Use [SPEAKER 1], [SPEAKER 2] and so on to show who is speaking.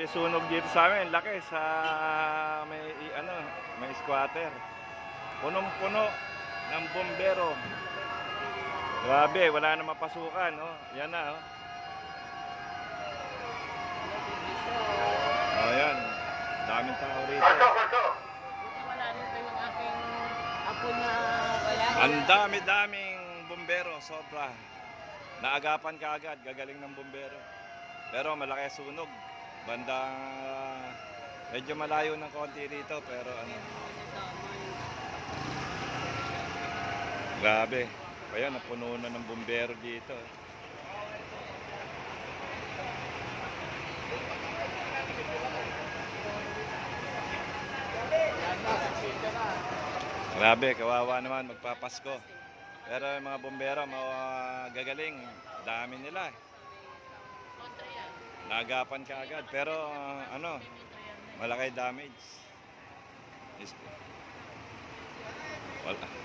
[SPEAKER 1] May sunog dito sa amin, laki sa may may squatter. Punong-puno ng bombero. Grabe, wala na mapasukan, oh. Yan na, oh. Oh, yan. Daming tao rito.
[SPEAKER 2] Wala rito yung aking apo na wala.
[SPEAKER 1] Ang dami-daming bombero, sobra. Naagapan ka agad, gagaling ng bombero. Pero malaki sunog. Bandang medyo malayo ng konti rito, pero ano. Grabe. Ayan, napuno na ng bombero dito. Grabe, kawawa naman magpapasko. Pero yung mga bombero, gagaling. Dami nila. Naagapan ka agad. Pero ano, malaki damage. Wala.